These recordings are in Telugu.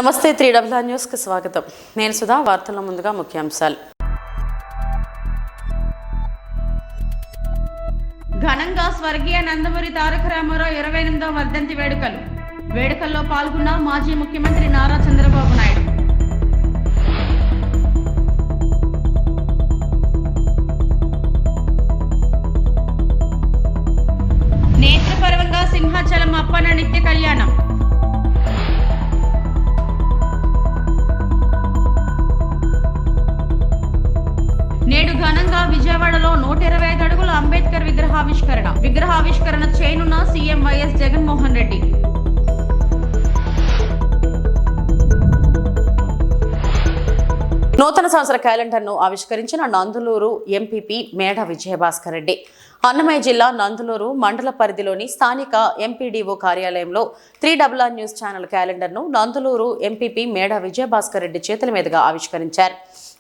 నమస్తే 3WR న్యూస్ కి స్వాగతం. నేను సుధా. వార్తల ముందుగా ముఖ్యాంశాలు. ఘనంగా స్వర్గీయ నందమూరి తారక రామారావు 28వ వర్ధంతి వేడుకల్లో పాల్గొన్న మాజీ ముఖ్యమంత్రి నారా చంద్రబాబు నాయుడు. నేత్రపర్వంగా సింహాచలం అప్పన్న నిత్య కళ్యాణం. నేడు ఘనంగా విజయవాడలో 125 అడుగుల అంబేద్కర్ విగ్రహావిష్కరణ చేయనున్న సీఎం వైఎస్ జగన్మోహన్ రెడ్డి. నూతన సంవత్సర క్యాలెండర్ను ఆవిష్కరించిన నందులూరు ఎంపీపీ మేడ విజయభాస్కర్ రెడ్డి. అన్నమయ్య జిల్లా నందులూరు మండల పరిధిలోని స్థానిక ఎంపీడీఓ కార్యాలయంలో 3WR న్యూస్ ఛానల్ క్యాలెండర్ను నందులూరు ఎంపీపీ మేడ విజయభాస్కర్ రెడ్డి చేతుల మీదుగా ఆవిష్కరించారు.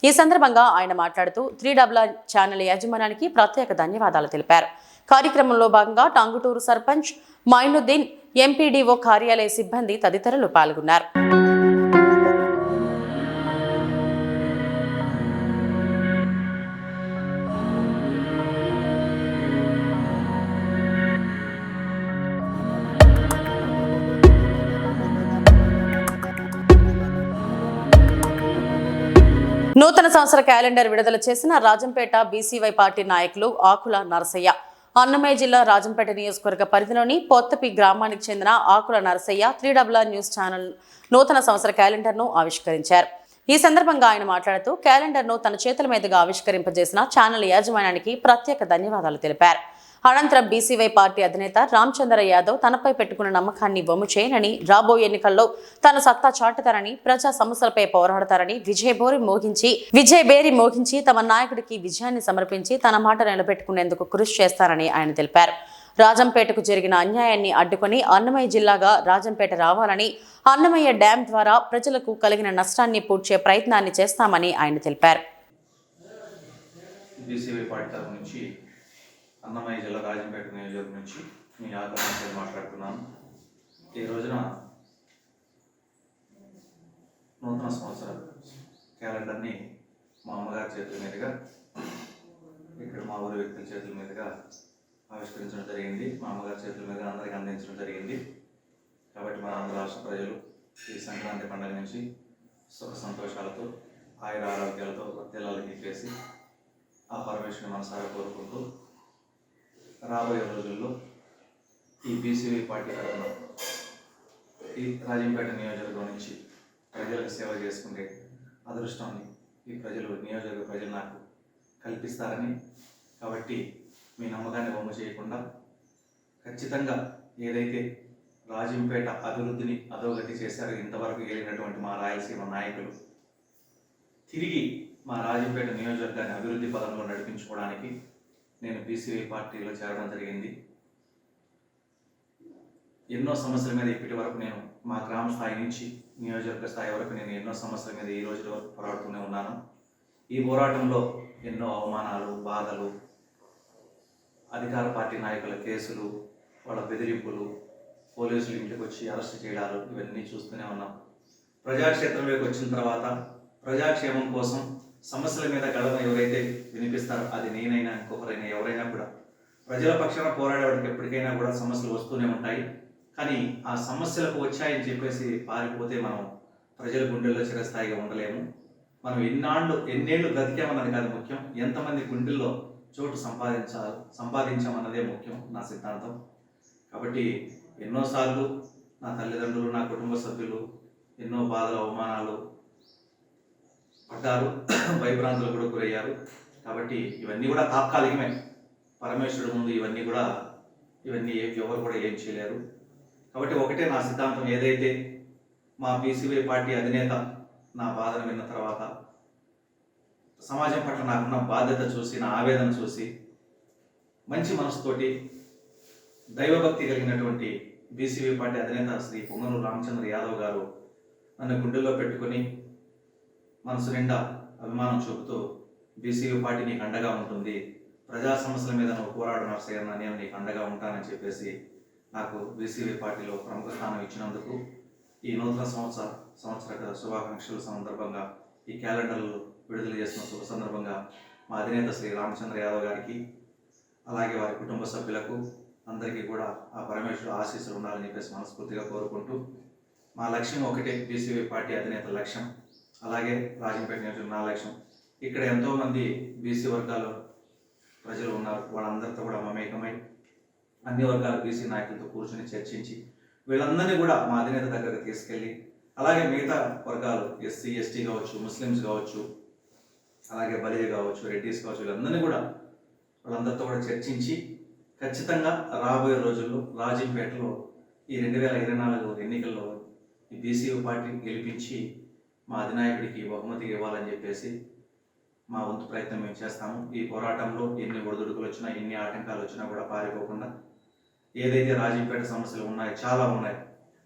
ఈ సందర్భంగా ఆయన మాట్లాడుతూ 3WR ఛానల్ యాజమాన్యానికి ప్రత్యేక ధన్యవాదాలు తెలిపారు. కార్యక్రమంలో భాగంగా టంగుటూరు సర్పంచ్ మైనుద్దీన్, ఎంపీడీఓ కార్యాలయ సిబ్బంది తదితరులు పాల్గొన్నారు. నూతన సంవత్సర క్యాలెండర్ విడుదల చేసిన రాజంపేట బీసీవై పార్టీ నాయకులు ఆకుల నరసయ్య. అన్నమయ్య జిల్లా రాజంపేట నియోజకవర్గ పరిధిలోని పొత్తపి గ్రామానికి చెందిన ఆకుల నరసయ్య 3WR న్యూస్ ఛానల్ నూతన సంవత్సర క్యాలెండర్ను ఆవిష్కరించారు. ఈ సందర్భంగా ఆయన మాట్లాడుతూ క్యాలెండర్ను తన చేతుల మీదుగా ఆవిష్కరింపజేసిన ఛానల్ యాజమాన్యానికి ప్రత్యేక ధన్యవాదాలు తెలిపారు. అనంతరం బీసీవై పార్టీ అధినేత రామచంద్ర యాదవ్ తనపై పెట్టుకున్న నమ్మకాన్ని వమ్ము చేయనని, రాబోయే ఎన్నికల్లో తన సత్తా చాటుతారని, ప్రజా సమస్యలపై పోరాడతారని, విజయబేరి మోగించి తమ నాయకుడికి విజయాన్ని సమర్పించి తన మాట నిలబెట్టుకునేందుకు కృషి చేస్తారని ఆయన తెలిపారు. రాజంపేటకు జరిగిన అన్యాయాన్ని అడ్డుకొని అన్నమయ్య జిల్లాగా రాజంపేట రావాలని, అన్నమయ్య డ్యాం ద్వారా ప్రజలకు కలిగిన నష్టాన్ని పూడ్చే ప్రయత్నాన్ని చేస్తామని ఆయన తెలిపారు. అన్నమయ్య జిల్లా రాజంపేట నియోజకవర్గం నుంచి మీ ఆగ్రహంతో మాట్లాడుతున్నాను. ఈ రోజున నూతన సంవత్సర క్యాలెండర్ని మా అమ్మగారి చేతుల మీదుగా, ఇక్కడ మా ఊరి వ్యక్తుల చేతుల మీదుగా ఆవిష్కరించడం జరిగింది. మా అమ్మగారి చేతుల మీదుగా అందరికీ అందించడం జరిగింది. కాబట్టి మన ఆంధ్ర రాష్ట్ర ప్రజలు ఈ సంక్రాంతి పండుగ నుంచి సుఖ సంతోషాలతో, ఆయుర ఆరోగ్యాలతో వర్తిల్లాలని చెప్పేసి ఆ పరమేశ్వరుని మనసారా కోరుకుంటూ, రాబోయే రోజుల్లో ఈ బీసీవై పార్టీ తరఫున ఈ రాజంపేట నియోజకవర్గం నుంచి ప్రజలకు సేవ చేసుకునే అదృష్టాన్ని ఈ నియోజకవర్గ ప్రజలు నాకు కల్పిస్తారని, కాబట్టి మీ నమ్మకాన్ని వమ్ము చేయకుండా ఖచ్చితంగా ఏదైతే రాజంపేట అభివృద్ధిని అధోగతి చేశారో, ఇంతవరకు వెళ్ళినటువంటి మా రాయలసీమ నాయకులు తిరిగి మా రాజంపేట నియోజకవర్గాన్ని అభివృద్ధి పదంలో నడిపించుకోవడానికి నేను బీసీవై పార్టీలో చేరడం జరిగింది. ఎన్నో సమస్యల మీద ఇప్పటి వరకు నేను మా గ్రామ స్థాయి నుంచి నియోజకవర్గ స్థాయి వరకు నేను ఎన్నో సమస్యల మీద ఈ రోజు వరకు పోరాడుతూనే ఉన్నాను. ఈ పోరాటంలో ఎన్నో అవమానాలు, బాధలు, అధికార పార్టీ నాయకుల కేసులు, వాళ్ళ బెదిరింపులు, పోలీసులు ఇంటికి వచ్చి అరెస్ట్ చేయడాలు, ఇవన్నీ చూస్తూనే ఉన్నాం. ప్రజాక్షేత్రంలోకి వచ్చిన తర్వాత ప్రజాక్షేమం కోసం సమస్యల మీద గళం ఎవరైతే వినిపిస్తారో, అది నేనైనా ఇంకొకరైనా ఎవరైనా కూడా ప్రజల పక్షాన పోరాడేవాడికి ఎప్పటికైనా కూడా సమస్యలు వస్తూనే ఉంటాయి. కానీ ఆ సమస్యలకు వచ్చాయని చెప్పేసి పారిపోతే మనం ప్రజల గుండెల్లో చిరస్థాయిగా ఉండలేము. మనం ఎన్నేళ్ళు బ్రతికామన్నది కాదు ముఖ్యం, ఎంతమంది గుండెల్లో చోటు సంపాదించామన్నదే ముఖ్యం నా సిద్ధాంతం. కాబట్టి ఎన్నోసార్లు నా తల్లిదండ్రులు, నా కుటుంబ సభ్యులు ఎన్నో బాధలు, అవమానాలు పడ్డారు, భయభ్రాంతులు కూడా గురయ్యారు. కాబట్టి ఇవన్నీ కూడా తాత్కాలికమే. పరమేశ్వరుడు ముందు ఇవన్నీ ఎవరు కూడా ఏం చేయలేరు. కాబట్టి ఒకటే నా సిద్ధాంతం, ఏదైతే మా బీసీవై పార్టీ అధినేత నా బాధను విన్న తర్వాత సమాజం పట్ల నాకున్న బాధ్యత చూసి, నా ఆవేదన చూసి, మంచి మనసుతోటి దైవభక్తి కలిగినటువంటి బీసీవై పార్టీ అధినేత శ్రీ పొంగనూరు రామచంద్ర యాదవ్ గారు నన్ను గుండెల్లో పెట్టుకొని మనసు నిండా అభిమానం చూపుతూ బీసీవై పార్టీ నీకు అండగా ఉంటుంది, ప్రజా సమస్యల మీద నువ్వు పోరాడు నరసయ్య, నేను నీకు అండగా ఉంటానని చెప్పేసి నాకు బీసీవై పార్టీలో ప్రముఖ స్థానం ఇచ్చినందుకు ఈ నూతన సంవత్సర సంవత్సర శుభాకాంక్షల సందర్భంగా ఈ క్యాలెండర్లు విడుదల చేస్తున్న శుభ సందర్భంగా మా అధినేత శ్రీ రామచంద్ర యాదవ్ గారికి అలాగే వారి కుటుంబ సభ్యులకు అందరికీ కూడా ఆ పరమేశ్వరుడు ఆశీస్సులు ఉండాలని చెప్పేసి మనస్ఫూర్తిగా కోరుకుంటూ మా లక్ష్యం ఒకటే, బీసీవై పార్టీ అధినేత లక్ష్యం, అలాగే రాజంపేట నియోజకవర్గం నా లక్ష్యం. ఇక్కడ ఎంతోమంది బీసీ వర్గాల ప్రజలు ఉన్నారు. వాళ్ళందరితో కూడా మమేకమై అన్ని వర్గాల బీసీ నాయకులతో కూర్చొని చర్చించి వీళ్ళందరినీ కూడా మా అధినేత దగ్గరకు తీసుకెళ్ళి, అలాగే మిగతా వర్గాలు ఎస్సీ ఎస్టీ కావచ్చు, ముస్లిమ్స్ కావచ్చు, అలాగే బలిజ కావచ్చు, రెడ్డిస్ కావచ్చు, వీళ్ళందరినీ కూడా వాళ్ళందరితో కూడా చర్చించి ఖచ్చితంగా రాబోయే రోజుల్లో రాజంపేటలో ఈ 2024 ఎన్నికల్లో ఈ బీసీ పార్టీని గెలిపించి మా అధినాయకుడికి బహుమతి ఇవ్వాలని చెప్పేసి మా వంతు ప్రయత్నం మేము చేస్తాము. ఈ పోరాటంలో ఎన్ని ఒడిదుడుకులు వచ్చినా, ఎన్ని ఆటంకాలు వచ్చినా కూడా పారిపోకుండా ఏదైతే రాజంపేట సమస్యలు ఉన్నాయో చాలా ఉన్నాయి.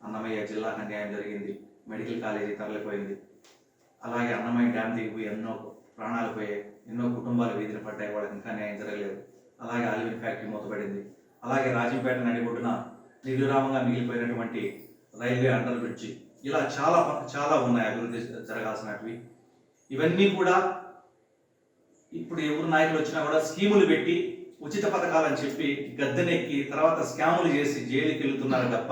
అన్నమయ్య జిల్లాకు అన్యాయం జరిగింది, మెడికల్ కాలేజీ తరలిపోయింది, అలాగే అన్నమయ్య డ్యామ్ దిగిపోయి ఎన్నో ప్రాణాలు పోయాయి, ఎన్నో కుటుంబాలు వీధిని పడ్డాయి, వాళ్ళకి ఇంకా న్యాయం జరగలేదు. అలాగే ఆలివిన్ ఫ్యాక్టరీ మూతపడింది, అలాగే రాజంపేట నడిబొడ్డున నిర్విరామంగా మిగిలిపోయినటువంటి రైల్వే అండర్ బ్రిడ్జి, ఇలా చాలా ఉన్నాయి అభివృద్ధి జరగాల్సినవి. ఇవన్నీ కూడా ఇప్పుడు ఎవరు నాయకులు వచ్చినా కూడా స్కీములు పెట్టి ఉచిత పథకాలని చెప్పి గద్దెనెక్కి తర్వాత స్కాములు చేసి జైలుకి వెళ్తున్నారు తప్ప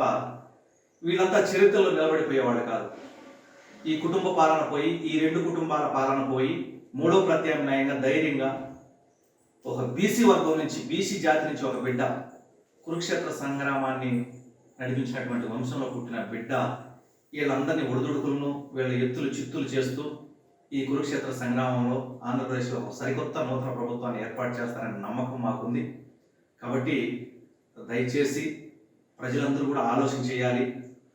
వీళ్ళంతా చరిత్రలో నిలబడిపోయేవాళ్ళు కాదు. ఈ కుటుంబ పాలన పోయి, ఈ 2 కుటుంబాల పాలన పోయి, 3వ ప్రత్యామ్నాయంగా ధైర్యంగా ఒక బీసీ వర్గం నుంచి, బీసీ జాతి నుంచి ఒక బిడ్డ కురుక్షేత్ర సంగ్రామాన్ని నడిపించినటువంటి వంశంలో పుట్టిన బిడ్డ వీళ్ళందరినీ ఒడిదుడుకులను, వీళ్ళ ఎత్తులు చిత్తులు చేస్తూ ఈ కురుక్షేత్ర సంగ్రామంలో ఆంధ్రప్రదేశ్లో సరికొత్త నూతన ప్రభుత్వాన్ని ఏర్పాటు చేస్తారనే నమ్మకం మాకుంది. కాబట్టి దయచేసి ప్రజలందరూ కూడా ఆలోచన చేయాలి.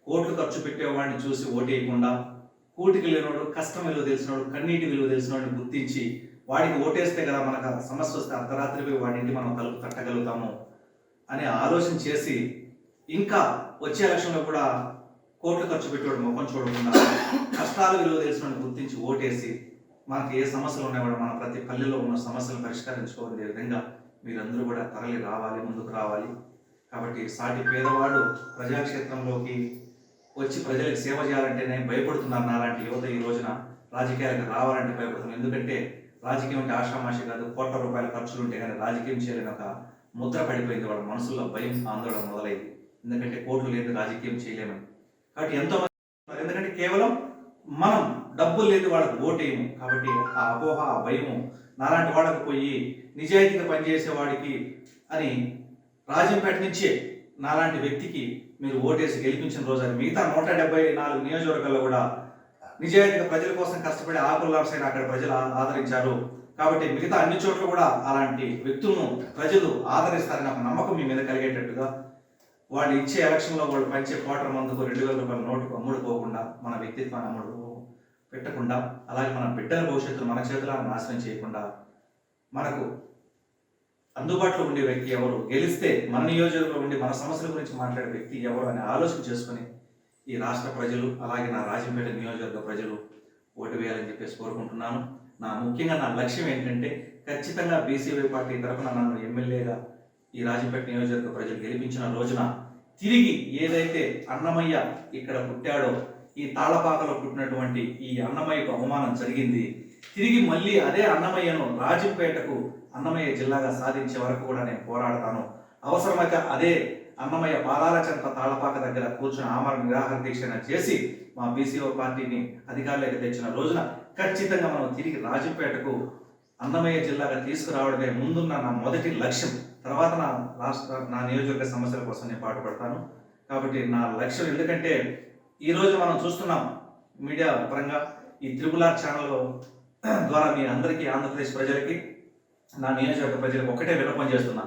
కోట్లు ఖర్చు పెట్టేవాడిని చూసి ఓటేయకుండా, కూటికి లేనివాడు, కష్టం విలువ తెలిసినవాడు, కన్నీటి విలువ తెలిసినవాడిని గుర్తించి వాడికి ఓటేస్తే కదా మనకు సమస్య వస్తే అర్ధరాత్రి పోయి వాడి ఇంటి మనం తలుపు తట్టగలుగుతాము అనే ఆలోచన చేసి, ఇంకా వచ్చే ఎలక్షన్లో కూడా కోట్లు ఖర్చు పెట్టేవాడు ముఖం చూడకుండా కష్టాలు విలువ తెలిసిన గుర్తించి ఓటేసి మనకి ఏ సమస్యలు ఉన్నాయో కూడా మన ప్రతి పల్లెలో ఉన్న సమస్యలను పరిష్కరించుకోవాలనే విధంగా మీరందరూ కూడా తరలి రావాలి, ముందుకు రావాలి. కాబట్టి సాటి పేదవాడు ప్రజాక్షేత్రంలోకి వచ్చి ప్రజలకు సేవ చేయాలంటేనే భయపడుతున్నారు. నాలాంటి యువత ఈ రోజున రాజకీయాలకు రావాలంటే భయపడుతున్నారు. ఎందుకంటే రాజకీయం అంటే ఆషామాషి కాదు, కోట్ల రూపాయల ఖర్చులు ఉంటే కానీ రాజకీయం చేయలేని ఒక ముద్ర పడిపోయింది. వాళ్ళ మనసులో భయం, ఆందోళన మొదలైంది. ఎందుకంటే కోట్లు లేదు, రాజకీయం చేయలేమని. కాబట్టి ఎంతో మంది, ఎందుకంటే కేవలం మనం డబ్బులు లేదు వాళ్ళకి ఓటేయము. కాబట్టి ఆ అపోహ, ఆ భయము నాలాంటి వాళ్ళకి పోయి నిజాయితీగా పనిచేసే వాడికి అని రాజంపేట నుంచే నాలాంటి వ్యక్తికి మీరు ఓటేసి గెలిపించిన రోజు అని మిగతా 174 నియోజకవర్గాల్లో కూడా నిజాయితీగా ప్రజల కోసం కష్టపడి ఆకులాసైన అక్కడ ప్రజలు ఆదరించారు. కాబట్టి మిగతా అన్ని చోట్ల కూడా అలాంటి వ్యక్తులను ప్రజలు ఆదరిస్తారని ఒక నమ్మకం మీ మీద కలిగేటట్టుగా వాళ్ళు ఇచ్చే ఎలక్షన్లో వాళ్ళు పంచే క్వార్టర్ మందుకు 2000 రూపాయల నోటుకు అమ్ముడుపోకుండా, మన వ్యక్తిత్వాన్ని అమ్ముడు పెట్టకుండా, అలాగే మన బిడ్డల భవిష్యత్తును మన చేతుల నాశనం చేయకుండా మనకు అందుబాటులో ఉండే వ్యక్తి ఎవరు, గెలిస్తే మన నియోజకవర్గంలో ఉండి మన సమస్యల గురించి మాట్లాడే వ్యక్తి ఎవరు అని ఆలోచన చేసుకుని ఈ రాష్ట్ర ప్రజలు, అలాగే నా రాజంపేట నియోజకవర్గ ప్రజలు ఓటు వేయాలని చెప్పేసి కోరుకుంటున్నాను. ముఖ్యంగా నా లక్ష్యం ఏంటంటే ఖచ్చితంగా బీసీవై పార్టీ తరఫున నన్ను ఎమ్మెల్యేగా ఈ రాజంపేట నియోజకవర్గ ప్రజలు గెలిపించిన రోజున తిరిగి ఏదైతే అన్నమయ్య ఇక్కడ పుట్టాడో, ఈ తాళపాకలో పుట్టినటువంటి ఈ అన్నమయ్యకు అవమానం జరిగింది, తిరిగి మళ్ళీ అదే అన్నమయ్యను రాజంపేటకు అన్నమయ్య జిల్లాగా సాధించే వరకు కూడా నేను పోరాడతాను. అవసరమైతే అదే అన్నమయ్య పాదాల చెంత తాళపాక దగ్గర కూర్చుని ఆమరణ నిరాహార దీక్ష చేసి మా బీసీఓ పార్టీని అధికారులకు తెచ్చిన రోజున ఖచ్చితంగా మనం తిరిగి రాజంపేటకు అన్నమయ్య జిల్లాగా తీసుకురావడమే ముందున్న నా మొదటి లక్ష్యం. తర్వాత నా నియోజకవర్గ సమస్యల కోసం నేను పాటుపడతాను. కాబట్టి నా లక్ష్యం, ఎందుకంటే ఈరోజు మనం చూస్తున్నాం మీడియా పరంగా ఈ త్రిపులార్ ఛానల్ ద్వారా మీ అందరికీ, ఆంధ్రప్రదేశ్ ప్రజలకి, నా నియోజకవర్గ ప్రజలకు ఒకటే విన్నపం చేస్తున్నా.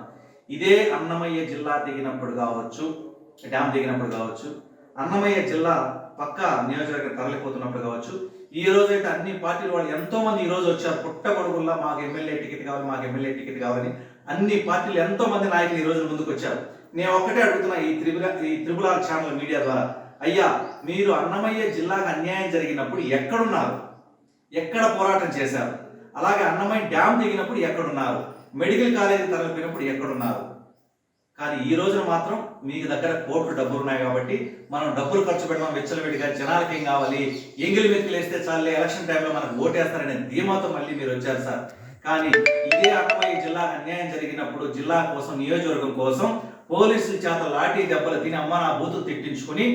ఇదే అన్నమయ్య జిల్లా దిగినప్పుడు కావచ్చు, డ్యామ్ దిగినప్పుడు కావచ్చు, అన్నమయ్య జిల్లా పక్క నియోజకవర్గం తరలిపోతున్నప్పుడు కావచ్చు, ఈ రోజు అయితే అన్ని పార్టీలు వాళ్ళు ఎంతో మంది ఈ రోజు వచ్చారు. పుట్టగొడుగుల్లా మాకు ఎమ్మెల్యే టికెట్ కావాలి, మాకు ఎమ్మెల్యే టికెట్ కావాలని అన్ని పార్టీలు ఎంతో మంది నాయకులు ఈ రోజు ముందుకు వచ్చారు. నేను ఒక్కటే అడుగుతున్నా ఈ త్రిపులార్ ఛానల్ మీడియా ద్వారా, అయ్యా మీరు అన్నమయ్య జిల్లాకు అన్యాయం జరిగినప్పుడు ఎక్కడున్నారు, ఎక్కడ పోరాటం చేశారు? అలాగే అన్నమయ్య డ్యామ్ దిగినప్పుడు ఎక్కడున్నారు? మెడికల్ కాలేజీ తరలిపోయినప్పుడు ఎక్కడున్నారు? కానీ ఈ రోజున మాత్రం మీ దగ్గర కోట్లు డబ్బులు ఉన్నాయి కాబట్టి మనం డబ్బులు ఖర్చు పెడదాం విచ్చలవిడిగా, జనాలకి ఏం కావాలి, ఎంగిలి మెతుకులు వేస్తే చాలే, ఎలక్షన్ టైంలో మనకు ఓటేస్తారనే ధీమాతో మళ్ళీ మీరు వచ్చారు సార్. కానీ ఇదే అన్నమయ్య జిల్లాకు అన్యాయం జరిగినప్పుడు జిల్లా కోసం, నియోజకవర్గం కోసం పోలీసుల చేత లాఠీ దెబ్బలు తిని అమ్మ నా బూతులు తిట్టించుకుని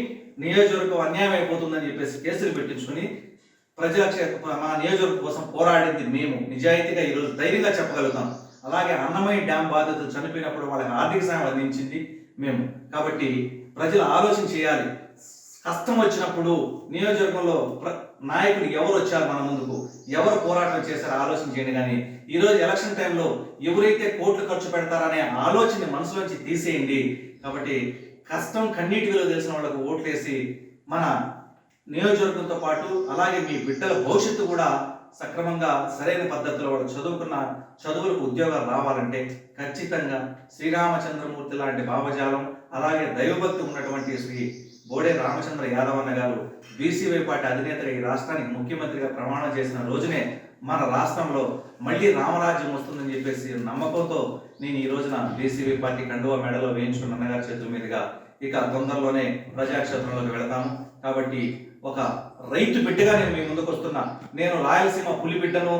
నియోజకవర్గం అన్యాయం అయిపోతుందని చెప్పేసి కేసులు పెట్టించుకుని మా నియోజకవర్గం కోసం పోరాడింది మేము. నిజాయితీగా ఈరోజు ధైర్యంగా చెప్పగలుగుతాం. అలాగే అన్నమయ్య డ్యామ్ బాధితులు చనిపోయినప్పుడు వాళ్ళకి ఆర్థిక సాయం అందించింది మేము. కాబట్టి ప్రజలు ఆలోచన చేయాలి. కష్టం వచ్చినప్పుడు నియోజకవర్గంలో నాయకులు ఎవరు వచ్చారు మన ముందుకు, ఎవరు పోరాటం చేశారు ఆలోచన చేయండి. కానీ ఈరోజు ఎలక్షన్ టైంలో ఎవరైతే కోట్లు ఖర్చు పెడతారనే ఆలోచన మనసులోంచి తీసేయండి. కాబట్టి కష్టం కన్నీటి విలువ తెలిసిన వాళ్ళకు ఓట్లేసి మన నియోజకవర్గంతో పాటు అలాగే మీ బిడ్డల భవిష్యత్తు కూడా సక్రమంగా సరైన పద్ధతిలో వాళ్ళు చదువుకున్న చదువులకు ఉద్యోగాలు రావాలంటే ఖచ్చితంగా శ్రీరామచంద్రమూర్తి లాంటి భావజాలం, అలాగే దైవభక్తి ఉన్నటువంటి శ్రీ బోడే రామచంద్ర యాదవ్ అన్న గారు బీసీవై పార్టీ అధినేతగా ఈ రాష్ట్రానికి ముఖ్యమంత్రిగా ప్రమాణం చేసిన రోజునే మన రాష్ట్రంలో మళ్ళీ రామరాజ్యం వస్తుందని చెప్పేసి నమ్మకంతో నేను ఈ రోజున బీసీవై పార్టీ కండువా మెడలో వేయించుకున్న అన్నగారి చేతుల మీదుగా ఇక తొందరలోనే ప్రజాక్షేత్రంలోకి వెళతాము. కాబట్టి ఒక రైతు బిడ్డగా నేను మీ ముందుకు వస్తున్నా. నేను రాయలసీమ పులి బిడ్డను,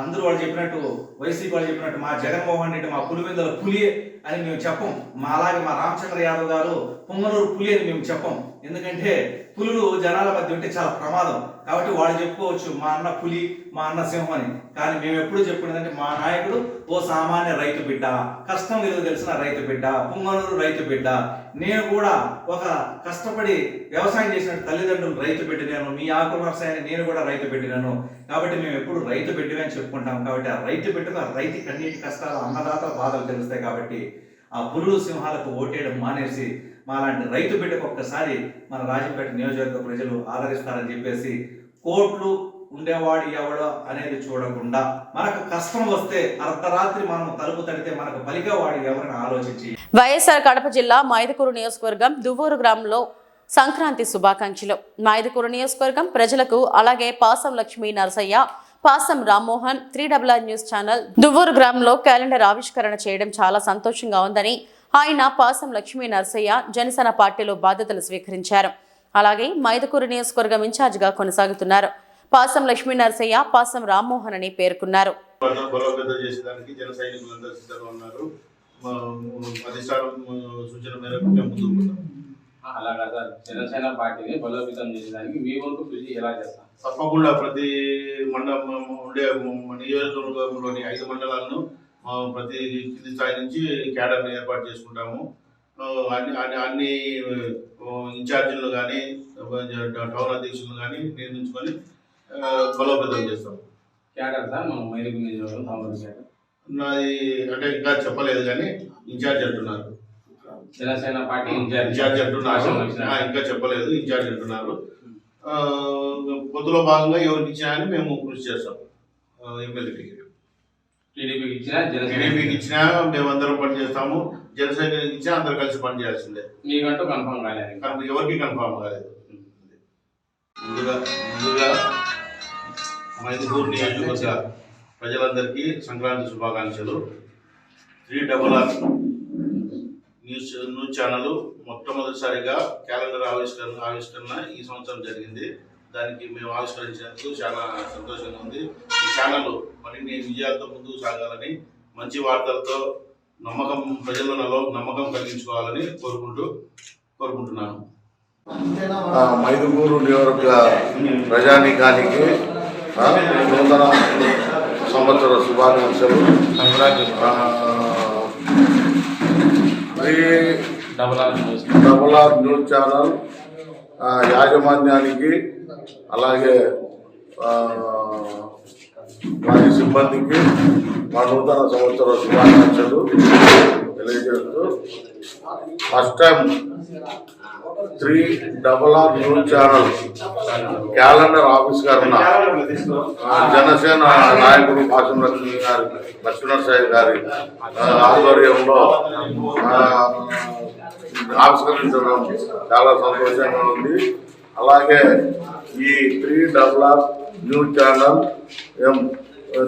అందరూ వాళ్ళు చెప్పినట్టు, వైసీపీ వాళ్ళు చెప్పినట్టు మా జగన్మోహన్ రెడ్డి మా పులివెందుల పులి అని మేము చెప్పం. అలాగే మా రామచంద్ర యాదవ్ గారు పొంగనూరు పులి అని మేము చెప్పం. ఎందుకంటే పులులు జనాల మధ్య ఉంటే చాలా ప్రమాదం. కాబట్టి వాళ్ళు చెప్పుకోవచ్చు మా అన్న పులి, మా అన్న సింహం అని. కానీ మేము ఎప్పుడు చెప్పుకునేదంటే మా నాయకుడు ఓ సామాన్య రైతు బిడ్డ, కష్టం విలువ తెలిసిన రైతు బిడ్డ, పొంగనూరు రైతు బిడ్డ. నేను కూడా ఒక కష్టపడి వ్యవసాయం చేసిన తల్లిదండ్రులు రైతు బిడ్డను, మీ ఆకుల వ్యవసాయాన్ని నేను కూడా రైతు బిడ్డను. కాబట్టి మేము ఎప్పుడు రైతు బిడ్డగా అని చెప్పుకుంటాం. కాబట్టి ఆ రైతు బిడ్డకు ఆ రైతు కన్నీటి కష్టాలు, అన్నదాతల బాధలు తెలుస్తాయి. కాబట్టి ఆ పులులు సింహాలకు ఓటేయడం మానేసి మాలాంటి రైతు బిడ్డకు ఒక్కసారి మన రాజంపేట నియోజకవర్గ ప్రజలు ఆదరిస్తారని చెప్పేసి, కోట్లు ఉండేవాడు ఎవడో అనేది చూడకుండా మనకు కష్టం వస్తే అర్ధరాత్రి మనం తలుపు తడితే మనకు పలికేవాడు ఎవరిని ఆలోచించి. వైఎస్ఆర్ కడప జిల్లా మైదుకూరు నియోజకవర్గం దువ్వూరు గ్రామంలో సంక్రాంతి శుభాకాంక్షలు. మైదుకూరు నియోజకవర్గం ప్రజలకు, అలాగే పాసం లక్ష్మీ నరసయ్య, పాసం Rammohan, 3RR news channel Duvvuru గ్రామంలో క్యాలెండర్ ఆవిష్కరణ చేయడం చాలా సంతోషంగా ఉందని ఆయన పాసం లక్ష్మీ నరసయ్య జనసేన పార్టీలో బాధ్యతలు స్వీకరించారు. అలాగే మైదుకూరు నియోజకవర్గం ఇన్ఛార్జిగా కొనసాగుతున్నారు. పాసం లక్ష్మీ నరసయ్య, పాసం రామ్మోహన్ అని పేర్కొన్నారు. అలాగా సార్, జనసేన పార్టీని బలోపేతం చేసేదానికి మీ వంతు కృషి ఎలా చేస్తాం? తప్పకుండా ప్రతి మండలం ఉండే నియోజకవర్గంలోని 5 మండలాలను ప్రతి కింది స్థాయి నుంచి క్యాడర్ని ఏర్పాటు చేసుకుంటాము. అన్ని ఇన్ఛార్జీలు కానీ టౌన్ అధ్యక్షులను కానీ నియమించుకొని బలోపేతం చేస్తాం. క్యాడర్ సార్ మనం మైదుకూరు నాది అంటే ఇంకా చెప్పలేదు కానీ ఇన్ఛార్జ్ అంటున్నారు. జనసేన పార్టీ ఇన్ఛార్జ్ అంటున్నారు, ఇంకా చెప్పలేదు, ఇన్ఛార్జ్ అంటున్నారు. పొద్దులో భాగంగా ఎవరికి ఇచ్చినా అని మేము కృషి చేస్తాం. ఎమ్మెల్యేకి టీడీపీకి ఇచ్చినా మేమందరం పని చేస్తాము, జనసేనకి ఇచ్చినా అందరూ కలిసి పని చేయాల్సిందే. మీకంటూ కన్ఫర్మ్ కాలేదు? ఎవరికి కన్ఫర్మ్ కాలేదు. ముందుగా మైదుకూరు నియోజకవర్గ ప్రజలందరికీ సంక్రాంతి శుభాకాంక్షలు. 3RR న్యూస్ ఛానల్ మొట్టమొదటిసారిగా క్యాలెండర్ ఆవిష్కరణ ఈ సంవత్సరం జరిగింది. దానికి మేము ఆవిష్కరించినందుకు చాలా సంతోషంగా ఉంది. ఈ ఛానల్ మరిన్ని విజయాలతో ముందుకు సాగాలని, మంచి వార్తలతో ప్రజలలో నమ్మకం కలిగించుకోవాలని కోరుకుంటున్నాను. మైదుకూరు నియోజకవర్గ ప్రజానీకానికి నూతన సంవత్సర శుభాకాంక్షలు. 3RR న్యూస్ ఛానల్ యాజమాన్యానికి, అలాగే వారి సిబ్బందికి మా నూతన సంవత్సర శుభాకాంక్షలు తెలియజేస్తూ, first time 3RR news channel calendar ఆవిష్కరణ జనసేన నాయకుడు పాసం లక్ష్మీనరసయ్య గారి ఆధ్వర్యంలో ఆవిష్కరించడం చాలా సంతోషంగా ఉంది. అలాగే ఈ 3RR న్యూస్ ఛానల్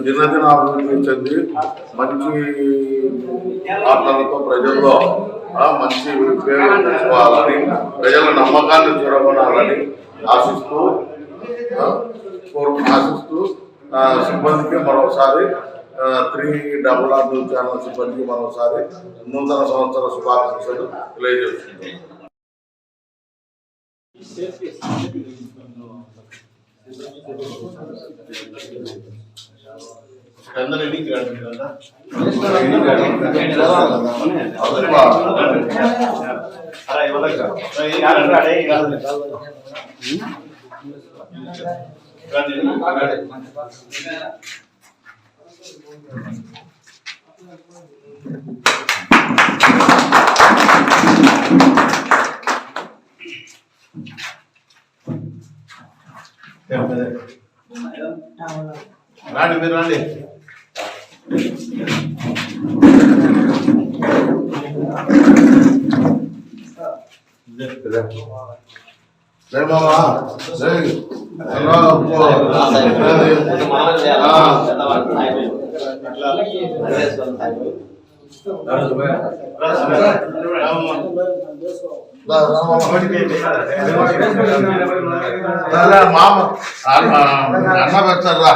దినదిన అభివృద్ధి చెంది మంచి వార్తలతో ప్రజల్లో మంచి పేరు తెచ్చుకోవాలని, ప్రజల నమ్మకాన్ని చూరగొనాలని ఆశిస్తూ సిబ్బందికి మరోసారి 3RR న్యూస్ ఛానల్ సిబ్బందికి మరోసారి నూతన సంవత్సర శుభాకాంక్షలు తెలియజేస్తున్నాం. రాండి మీరు రండి. జై మామా జై మామ అన్న వచ్చారా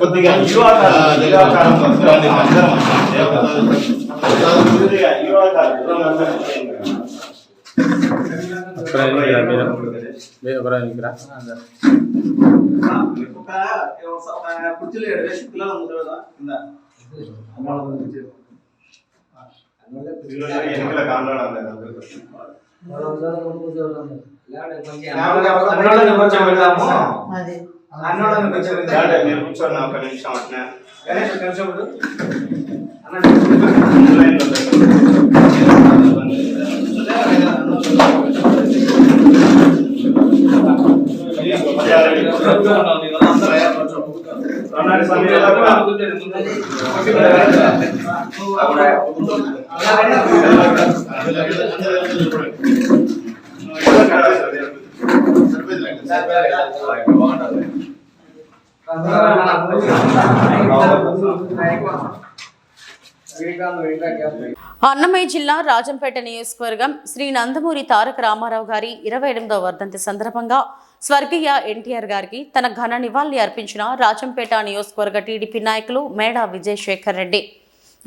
కొద్దిగా కుర్చీలు ఎడవేసి పిల్లలు అమ్ముతారు ఎన్నికల కాంగ్రెస్ మీరు కూర్చోండి ఒక నిమిషం అట్లా అన్నమయ్య జిల్లా రాజంపేట నియోజకవర్గం శ్రీ నందమూరి తారక రామారావు గారి 28వ వర్ధంతి సందర్భంగా స్వర్గీయ ఎన్టీఆర్ గారికి తన ఘన నివాళి అర్పించిన రాజంపేట నియోజకవర్గ టీడీపీ నాయకులు మేడా విజయశేఖర్ రెడ్డి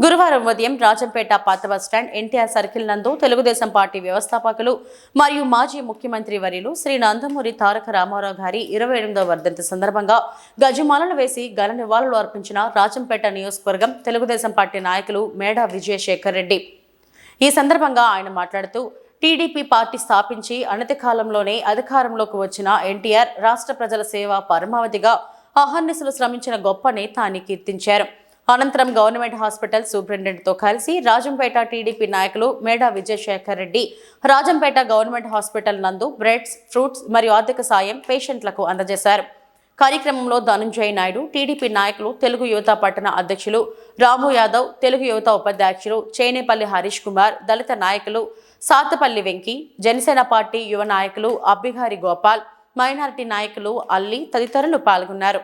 గురువారం ఉదయం రాజంపేట పాత బస్టాండ్ ఎన్టీఆర్ సర్కిల్ నందు తెలుగుదేశం పార్టీ వ్యవస్థాపకులు మరియు మాజీ ముఖ్యమంత్రి వర్యులు శ్రీ నందమూరి తారక రామారావు గారి 28వ వర్ధంతి సందర్భంగా గజమాలలు వేసి ఘన నివాళులు అర్పించిన రాజంపేట నియోజకవర్గం తెలుగుదేశం పార్టీ నాయకులు మేడా విజయశేఖర్ రెడ్డి. ఈ సందర్భంగా ఆయన మాట్లాడుతూ టీడీపీ పార్టీ స్థాపించి అనతి కాలంలోనే అధికారంలోకి వచ్చిన ఎన్టీఆర్ రాష్ట్ర ప్రజల సేవ పరమావధిగా అహర్నిశలు శ్రమించిన గొప్ప నేత అని కీర్తించారు. అనంతరం గవర్నమెంట్ హాస్పిటల్ సూపరింటెండెంట్తో కలిసి రాజంపేట టీడీపీ నాయకులు మేడా విజయశేఖర్ రెడ్డి రాజంపేట గవర్నమెంట్ హాస్పిటల్ నందు బ్రెడ్స్, ఫ్రూట్స్ మరియు ఆర్థిక సాయం పేషెంట్లకు అందజేశారు. కార్యక్రమంలో ధనుంజయ నాయుడు, టీడీపీ నాయకులు, తెలుగు యువత పట్టణ అధ్యక్షులు రాము యాదవ్, తెలుగు యువత ఉపాధ్యక్షులు చేనేపల్లి హరీష్ కుమార్, దళిత నాయకులు సాతపల్లి వెంకి, జనసేన పార్టీ యువ నాయకులు అబ్బిగారి గోపాల్, మైనారిటీ నాయకులు అల్లి తదితరులు పాల్గొన్నారు.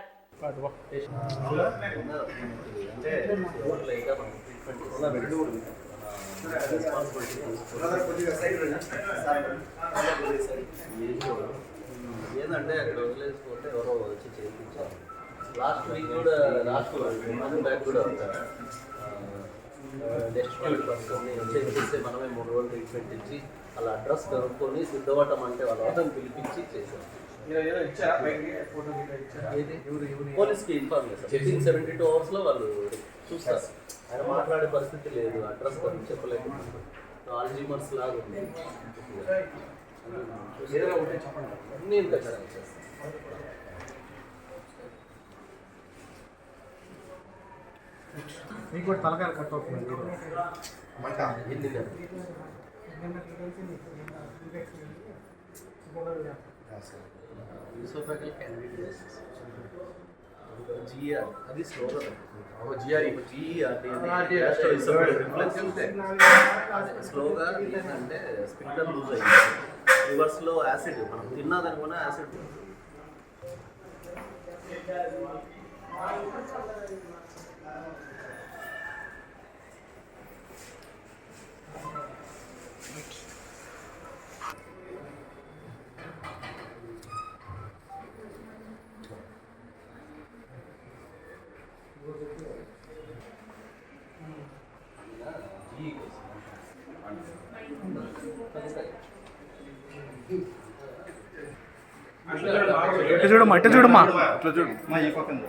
ఏంటంటే అక్కడ వదిలేసిపోతే ఎవరో వచ్చి చేయించారు. లాస్ట్ వీక్ కూడా బ్యాక్ కూడా నెక్స్ట్ చేస్తే మనమే 3 రోజులు ట్రీట్మెంట్ ఇచ్చి అలా అడ్రస్ కనుక్కొని సిద్ధవటం అంటే వాళ్ళ వాళ్ళని పిలిపించి చేశాం. పోలీస్కి ఇన్ఫార్మ్ చేశారు. 72 అవర్స్లో వాళ్ళు చూస్తారు. ఆయన మాట్లాడే పరిస్థితి లేదు, అడ్రస్ గురించి చెప్పలేకపోతుంది. ఆల్జీమర్స్ లాగా ఉంది. నేను ఖచ్చితంగా చేస్తాను. మీకు కూడా తలకాయలు కట్ అవుతుంది ఎన్ని యూసోఫాకల్ క్యాండిడేట్ జిఆర్ అది స్లోగన్ జిఆర్ స్లోగా ఏంటంటే స్పిరిటర్ లూజ్ అయ్యింది రివర్స్లో యాసిడ్ మనం తిన్నదనుకున్న యాసిడ్ ఇట్లా చూడమ్మా ఇట్లా చూడమ్మా ఇట్లా చూడు ఈ పక్కన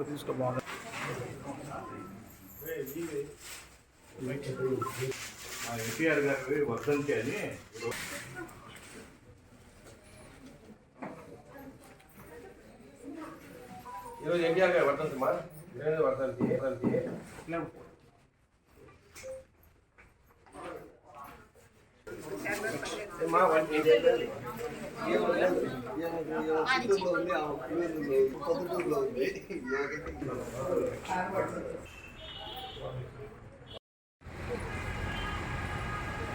తీసుకో బాగుంది ఎన్టీఆర్ గారి వర్ధంతి అని ఈరోజు ఎన్టీఆర్ గారు వర్ధంతి మా వర్ధంతి మా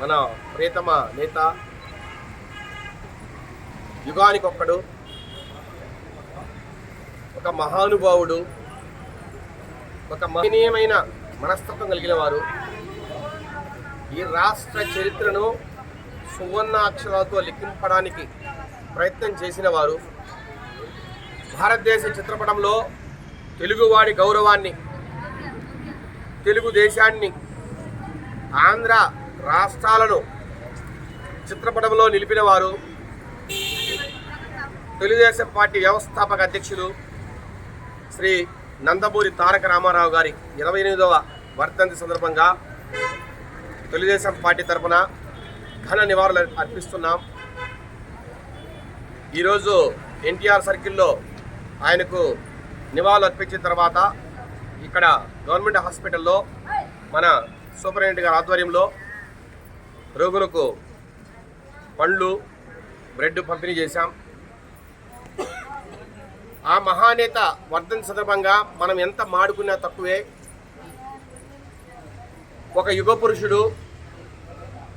మన ప్రియతమ నేత యుగానికొక్కడు ఒక మహానుభావుడు ఒక మహనీయమైన మనస్తత్వం కలిగిన వారు ఈ రాష్ట్ర చరిత్రను సువర్ణ అక్షరాలతో లిఖింపడానికి ప్రయత్నం చేసిన వారు భారతదేశ చిత్రపటంలో తెలుగువాడి గౌరవాన్ని తెలుగుదేశాన్ని ఆంధ్ర రాష్ట్రాలను చిత్రపటంలో నిలిపిన వారు తెలుగుదేశం పార్టీ వ్యవస్థాపక అధ్యక్షులు శ్రీ నందమూరి తారక రామారావు గారి 28వ వర్ధంతి సందర్భంగా తెలుగుదేశం పార్టీ తరఫున ఘన నివాళులు అర్పిస్తున్నాం. ఈరోజు ఎన్టీఆర్ సర్కిల్లో ఆయనకు నివాళులు అర్పించిన తర్వాత ఇక్కడ గవర్నమెంట్ హాస్పిటల్లో మన సూపరింటెండెంట్ గారి ఆధ్వర్యంలో రోగులకు పండ్లు బ్రెడ్ పంపిణీ చేశాం. ఆ మహానేత వర్ధంతి సందర్భంగా మనం ఎంత మాడుకున్నా తక్కువే. ఒక యుగ పురుషుడు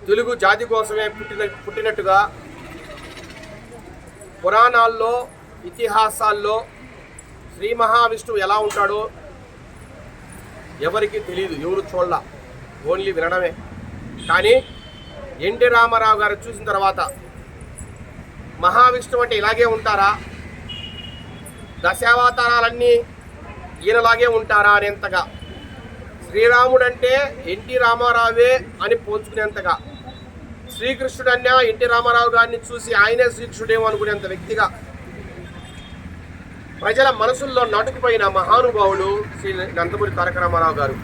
తెలుగు జాతి కోసమే పుట్టినట్టుగా పురాణాల్లో ఇతిహాసాల్లో శ్రీ మహావిష్ణువు ఎలా ఉంటాడో ఎవరికి తెలియదు, ఎవరు చూడాల, ఓన్లీ వినడమే. కానీ ఎన్టీ రామారావు గారు చూసిన తర్వాత మహావిష్ణువు అంటే ఇలాగే ఉంటారా, దశావతారాలన్నీ ఈయనలాగే ఉంటారా అనేంతగా, శ్రీరాముడు అంటే ఎన్టీ రామారావే అని పోల్చుకునేంతగా, శ్రీకృష్ణుడన్నా ఎన్టీ రామారావు గారిని చూసి ఆయనే శ్రీకృష్ణుడేమో అనుకునేంత వ్యక్తిగా ప్రజల మనసుల్లో నాటుకుపోయిన మహానుభావుడు శ్రీ నందమూరి తారక రామారావు గారు.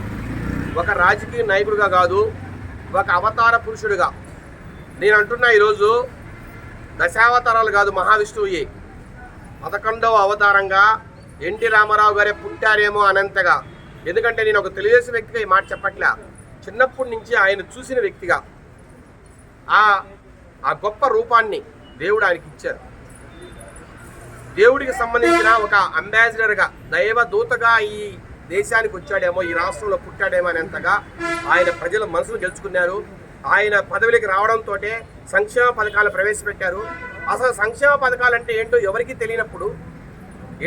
ఒక రాజకీయ నాయకుడిగా కాదు, ఒక అవతార పురుషుడిగా. నేను అంటున్నా ఈరోజు దశావతారాలు కాదు, మహావిష్ణువు 11వ అవతారంగా ఎన్టీ రామారావు గారే పుట్టారేమో అనంతగా. ఎందుకంటే నేను ఒక తెలుగుదేశం వ్యక్తిగా ఈ మాట చెప్పట్లే, చిన్నప్పటి నుంచి ఆయన చూసిన వ్యక్తిగా ఆ గొప్ప రూపాన్ని దేవుడు ఆయనకి ఇచ్చారు. దేవుడికి సంబంధించిన ఒక అంబాసిడర్గా, దైవదూతగా ఈ దేశానికి వచ్చాడేమో, ఈ రాష్ట్రంలో పుట్టాడేమో అనేంతగా ఆయన ప్రజల మనసును గెలుచుకున్నారు. ఆయన పదవిలోకి రావడంతో సంక్షేమ పథకాలు ప్రవేశపెట్టారు. అసలు సంక్షేమ పథకాలు అంటే ఏంటో ఎవరికీ తెలియనప్పుడు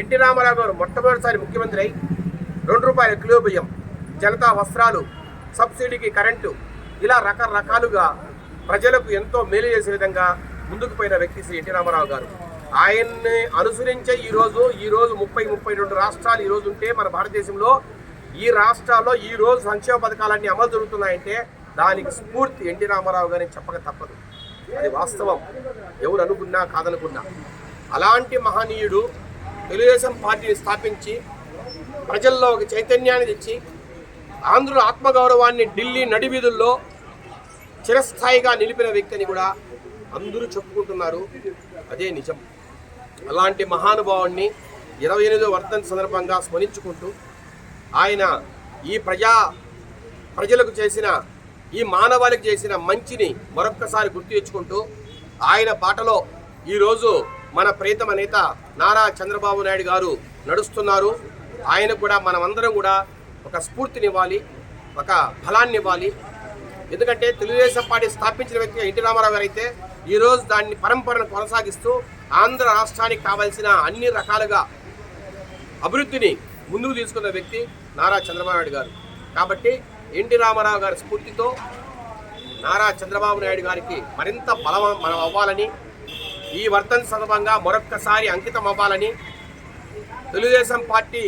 ఎన్టీ రామారావు గారు మొట్టమొదటిసారి ముఖ్యమంత్రి అయి ₹2 కిలో బియ్యం, జనతా వస్త్రాలు, సబ్సిడీకి కరెంటు, ఇలా రకరకాలుగా ప్రజలకు ఎంతో మేలు చేసే విధంగా ముందుకు పోయిన వ్యక్తి శ్రీ ఎన్టీ రామారావు గారు. ఆయన్ని అనుసరించే ఈరోజు 32 రాష్ట్రాలు ఈరోజు ఉంటే మన భారతదేశంలో ఈ రాష్ట్రాల్లో ఈరోజు సంక్షేమ పథకాలన్నీ అమలు జరుగుతున్నాయంటే దానికి స్ఫూర్తి ఎన్టీ రామారావు గారిని చెప్పక తప్పదు. అది వాస్తవం, ఎవరు అనుకున్నా కాదనుకున్నా. అలాంటి మహనీయుడు తెలుగుదేశం పార్టీని స్థాపించి ప్రజల్లో ఒక చైతన్యాన్ని తెచ్చి ఆంధ్రుల ఆత్మగౌరవాన్ని ఢిల్లీ నడివీధుల్లో చిరస్థాయిగా నిలిపిన వ్యక్తిని కూడా అందరూ చెప్పుకుంటున్నారు. అదే నిజం. అలాంటి మహానుభావుణ్ణి 28వ వర్ధంతి సందర్భంగా స్మరించుకుంటూ ఆయన ఈ ప్రజలకు చేసిన, ఈ మానవాళికి చేసిన మంచిని మరొక్కసారి గుర్తు తెచ్చుకుంటూ ఆయన బాటలో ఈరోజు మన ప్రియతమ నేత నారా చంద్రబాబు నాయుడు గారు నడుస్తున్నారు. ఆయన కూడా మనమందరం కూడా ఒక స్ఫూర్తినివ్వాలి, ఒక బలాన్ని ఇవ్వాలి. ఎందుకంటే తెలుగుదేశం పార్టీ స్థాపించిన వ్యక్తి ఎన్టీ రామారావు గారు అయితే ఈరోజు దాన్ని పరంపరను కొనసాగిస్తూ ఆంధ్ర రాష్ట్రానికి కావాల్సిన అన్ని రకాలుగా అభివృద్ధిని ముందుకు తీసుకున్న వ్యక్తి నారా చంద్రబాబు నాయుడు గారు. కాబట్టి ఎన్టీ రామారావు గారి స్ఫూర్తితో నారా చంద్రబాబు నాయుడు గారికి మరింత బలం మనం అవ్వాలని, ఈ వర్ధంతి సందర్భంగా మరొక్కసారి అంకితం అవ్వాలని, తెలుగుదేశం పార్టీ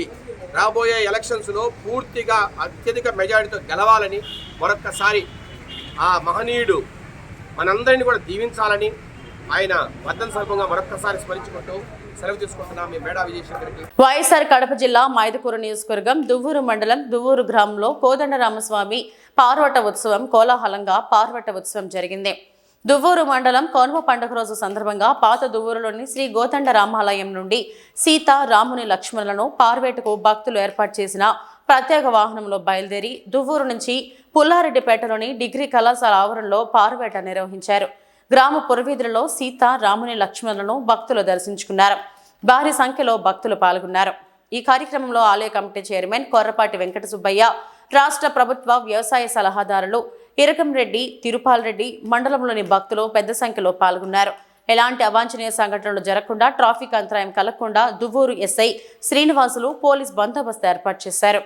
రాబోయే ఎలక్షన్స్లో పూర్తిగా అత్యధిక మెజారిటీతో గెలవాలని, మరొక్కసారి ఆ మహనీయుడు మనందరినీ కూడా దీవించాలని ఆయన వర్ధంతి సందర్భంగా మరొక్కసారి స్మరించుకుంటూ సెలవు తీసుకుంటున్నాం. మీ మేడా విజయశంకర్కి. వైఎస్ఆర్ కడప జిల్లా మైదుకూరు నియోజకవర్గం దువ్వూరు మండలం దువ్వూరు గ్రామంలో కోదండరామస్వామి పార్వట ఉత్సవం కోలాహలంగా పార్వట ఉత్సవం జరిగింది. దువ్వూరు మండలం కనుమ పండుగ రోజు సందర్భంగా పాత దువ్వూరులోని శ్రీ గోతండ రామాలయం నుండి సీత, రాముని, లక్ష్మణులను పార్వేటకు భక్తులు ఏర్పాటు చేసిన ప్రత్యేక వాహనంలో బయలుదేరి దువ్వూరు నుంచి పుల్లారెడ్డిపేటలోని డిగ్రీ కళాశాల ఆవరణలో పార్వేట నిర్వహించారు. గ్రామ పురవీధులలో సీత, రాముని, లక్ష్మణులను భక్తులు దర్శించుకున్నారు. భారీ సంఖ్యలో భక్తులు పాల్గొన్నారు. ఈ కార్యక్రమంలో ఆలయ కమిటీ చైర్మన్ కొర్రపాటి వెంకట సుబ్బయ్య, రాష్ట్ర ప్రభుత్వ వ్యవసాయ సలహాదారులు ఇరకంరెడ్డి, తిరుపాల్ రెడ్డి, మండలంలోని భక్తులు పెద్ద సంఖ్యలో పాల్గొన్నారు. ఎలాంటి అవాంఛనీయ సంఘటనలు జరగకుండా, ట్రాఫిక్ అంతరాయం కలగకుండా దువ్వూరు ఎస్ఐ శ్రీనివాసులు పోలీస్ బందోబస్తు ఏర్పాటు చేశారు.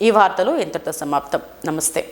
ఈ వార్తలు ఇంతటితో సమాప్తం. నమస్తే.